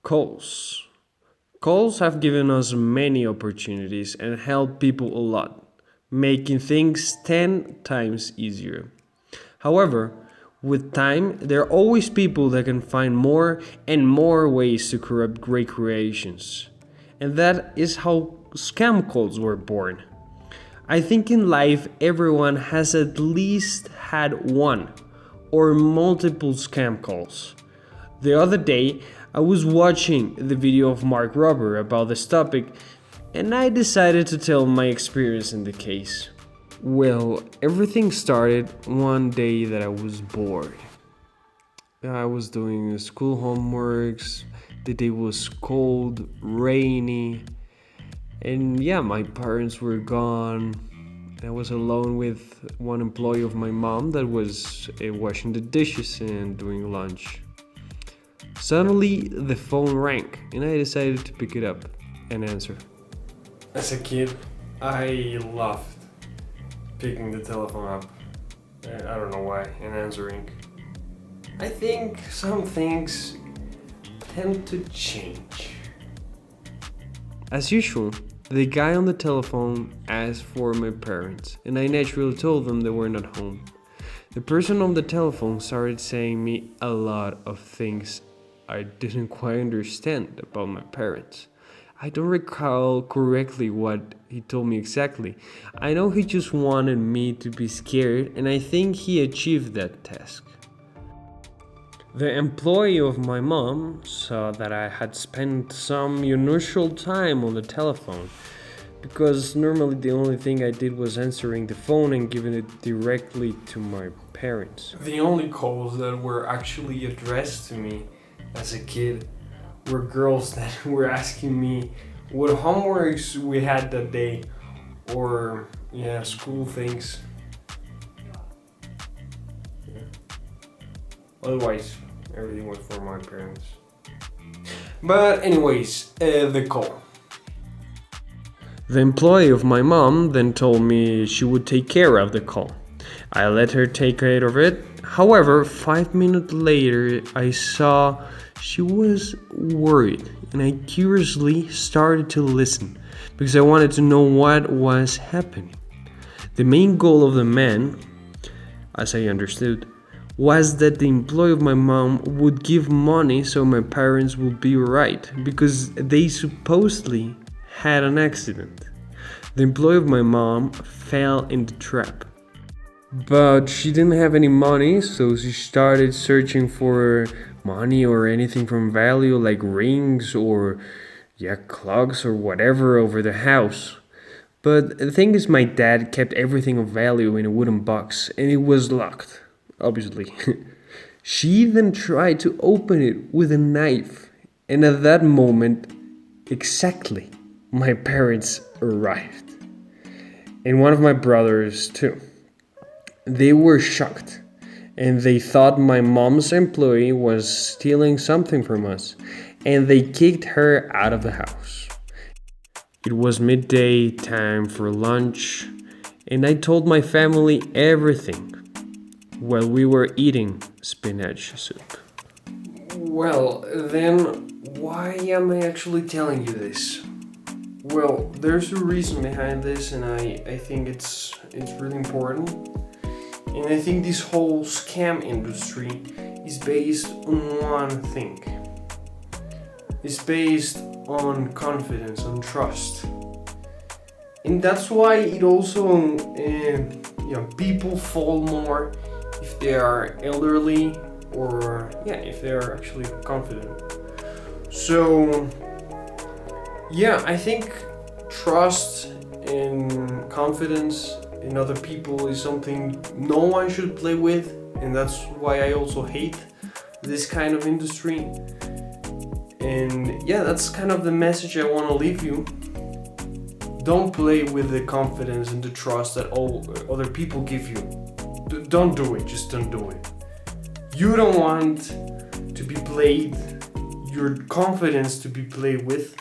Calls. Calls have given us many opportunities and helped people a lot, making things 10 times easier. However, with time, there are always people that can find more and more ways to corrupt great creations. And that is how scam calls were born. I think in life, everyone has at least had one or multiple scam calls. The other day, I was watching the video of Mark Rober about this topic, and I decided to tell my experience in the case. Well, everything started one day that I was bored. I was doing school homeworks, the day was cold, rainy, and yeah, my parents were gone. I was alone with one employee of my mom that was washing the dishes and doing lunch. Suddenly, the phone rang, and I decided to pick it up and answer. As a kid, I loved picking the telephone up. I don't know why, and answering. I think some things tend to change. As usual, the guy on the telephone asked for my parents, and I naturally told them they were not home. The person on the telephone started saying me a lot of things I didn't quite understand about my parents. I don't recall correctly what he told me exactly. I know he just wanted me to be scared, and I think he achieved that task. The employee of my mom saw that I had spent some unusual time on the telephone because normally the only thing I did was answering the phone and giving it directly to my parents. The only calls that were actually addressed to me as a kid were girls that were asking me what homeworks we had that day or school things. Yeah. Otherwise, everything was for my parents. But anyways, the call. The employee of my mom then told me she would take care of the call. I let her take care of it. However, 5 minutes later, I saw she was worried, and I curiously started to listen because I wanted to know what was happening. The main goal of the man, as I understood, was that the employee of my mom would give money so my parents would be right because they supposedly had an accident. The employee of my mom fell in the trap. But she didn't have any money, so she started searching for money or anything from value like rings or clocks or whatever over the house. But the thing is, my dad kept everything of value in a wooden box and it was locked, obviously. She then tried to open it with a knife, and at that moment, exactly, my parents arrived. And one of my brothers too. They were shocked, and they thought my mom's employee was stealing something from us, and they kicked her out of the house. It was midday, time for lunch, and I told my family everything while we were eating spinach soup. Well, then, why am I actually telling you this? Well, there's a reason behind this, and I think it's really important. And I think this whole scam industry is based on one thing. It's based on confidence, on trust. And that's why it also, people fall more if they are elderly or, if they are actually confident. So, I think trust and confidence in other people is something no one should play with, and that's why I also hate this kind of industry. And that's kind of the message I want to leave you. Don't play with the confidence and the trust that all other people give you. Don't do it, just don't do it. You don't want to be played, your confidence to be played with.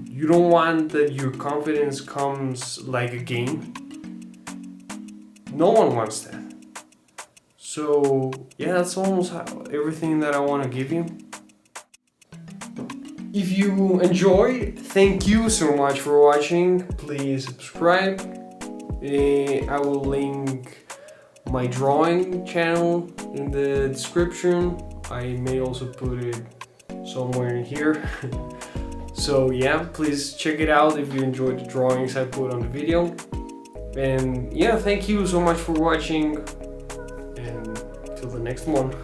You don't want that your confidence comes like a game. No one wants that. So, that's almost everything that I want to give you. If you enjoyed, thank you so much for watching. Please subscribe. I will link my drawing channel in the description. I may also put it somewhere in here. So yeah, please check it out if you enjoyed the drawings I put on the video. And yeah, thank you so much for watching, and till the next one.